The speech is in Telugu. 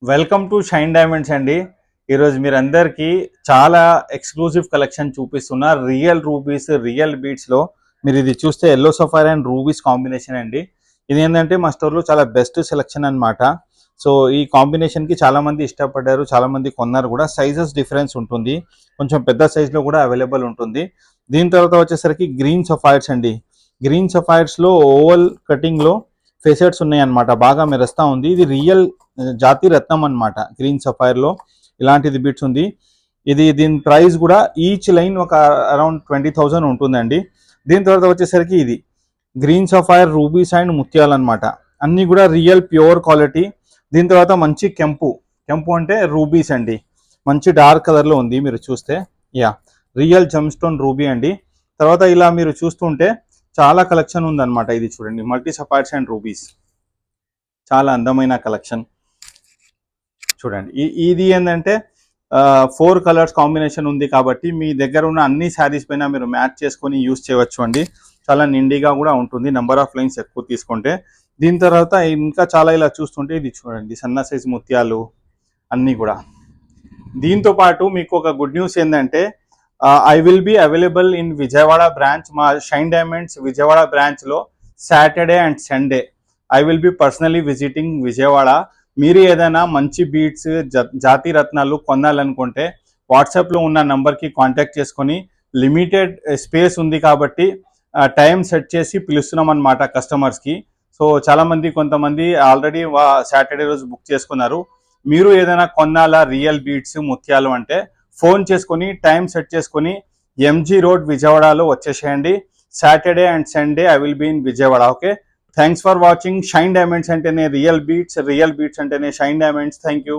వెల్కమ్ టు షైన్ డైమండ్స్ అండి. ఈరోజు మీరందరికీ చాలా ఎక్స్క్లూజివ్ కలెక్షన్ చూపిస్తున్నా. రియల్ రూబీస్, రియల్ బీడ్స్లో మీరు ఇది చూస్తే yellow sapphire and rubies combination అండి. ఇది ఏంటంటే మా స్టోర్లో చాలా బెస్ట్ సెలెక్షన్ అనమాట. సో ఈ కాంబినేషన్కి చాలామంది ఇష్టపడ్డారు, చాలామంది కొన్నారు కూడా. సైజెస్ డిఫరెన్స్ ఉంటుంది, కొంచెం పెద్ద సైజులో కూడా అవైలబుల్ ఉంటుంది. దీని తర్వాత వచ్చేసరికి గ్రీన్ సఫైర్స్ అండి. గ్రీన్ సఫైర్స్లో ఓవల్ కటింగ్లో ఫెసెట్స్ ఉన్నాయన్నమాట, బాగా మెరుస్తూ ఉంది. ఇది రియల్ జాతి రత్నం అనమాట. గ్రీన్ సఫైర్లో ఇలాంటిది బిట్స్ ఉంది. దీని ప్రైస్ కూడా ఈచ్ లైన్ ఒక అరౌండ్ 20,000 ఉంటుందండి. దీని తర్వాత వచ్చేసరికి ఇది గ్రీన్ సఫైర్ రూబీస్ అండ్ ముత్యాలు అనమాట. అన్నీ కూడా రియల్ ప్యూర్ క్వాలిటీ. దీని తర్వాత మంచి కెంపు అంటే రూబీస్ అండి, మంచి డార్క్ కలర్లో ఉంది. మీరు చూస్తే రియల్ జమ్ స్టోన్ రూబీ అండి. తర్వాత ఇలా మీరు చూస్తుంటే చాలా కలెక్షన్ ఉందన్నమాట. ఇది చూడండి, మల్టీ సఫైర్స్ అండ్ రూబీస్, చాలా అందమైన కలెక్షన్ చూడండి. ఇది ఏంటంటే 4 కలర్స్ కాంబినేషన్ ఉంది కాబట్టి మీ దగ్గర ఉన్న అన్ని శారీస్ పైన మీరు మ్యాచ్ చేసుకొని యూస్ చేయవచ్చు అండి. చాలా నిండిగా కూడా ఉంటుంది, నెంబర్ ఆఫ్ లైన్స్ ఎక్కువ తీసుకుంటే. దీని తర్వాత ఇంకా చాలా ఇలా చూస్తుంటే ఇది చూడండి, సన్న సైజ్ ముత్యాలు అన్నీ కూడా. దీంతో పాటు మీకు ఒక గుడ్ న్యూస్ ఏంటంటే I will be available in Vijayawada branch. మా షైన్ డైమండ్స్ విజయవాడ బ్రాంచ్లో Saturday and Sunday I will be personally visiting Vijayawada. మీరు ఏదైనా మంచి బీడ్స్, జాతి రత్నాలు కొనాలనుకుంటే వాట్సాప్లో ఉన్న నంబర్కి కాంటాక్ట్ చేసుకొని, లిమిటెడ్ స్పేస్ ఉంది కాబట్టి టైం సెట్ చేసి పిలుస్తున్నాం అనమాట కస్టమర్స్కి. సో చాలామంది, కొంతమంది ఆల్రెడీ సాటర్డే రోజు బుక్ చేసుకున్నారు. మీరు ఏదైనా కొనాలా రియల్ బీడ్స్, ముత్యాలు అంటే ఫోన్ చేసుకొని టైం సెట్ చేసుకొని ఎంజీ రోడ్ విజయవాడలో వచ్చేసేయండి. Saturday and Sunday I will be in Vijayawada. Okay, thanks for watching. Shine diamonds అంటేనే రియల్ బీట్స్, రియల్ బీట్స్ అంటేనే షైన్ డైమండ్స్. Thank you.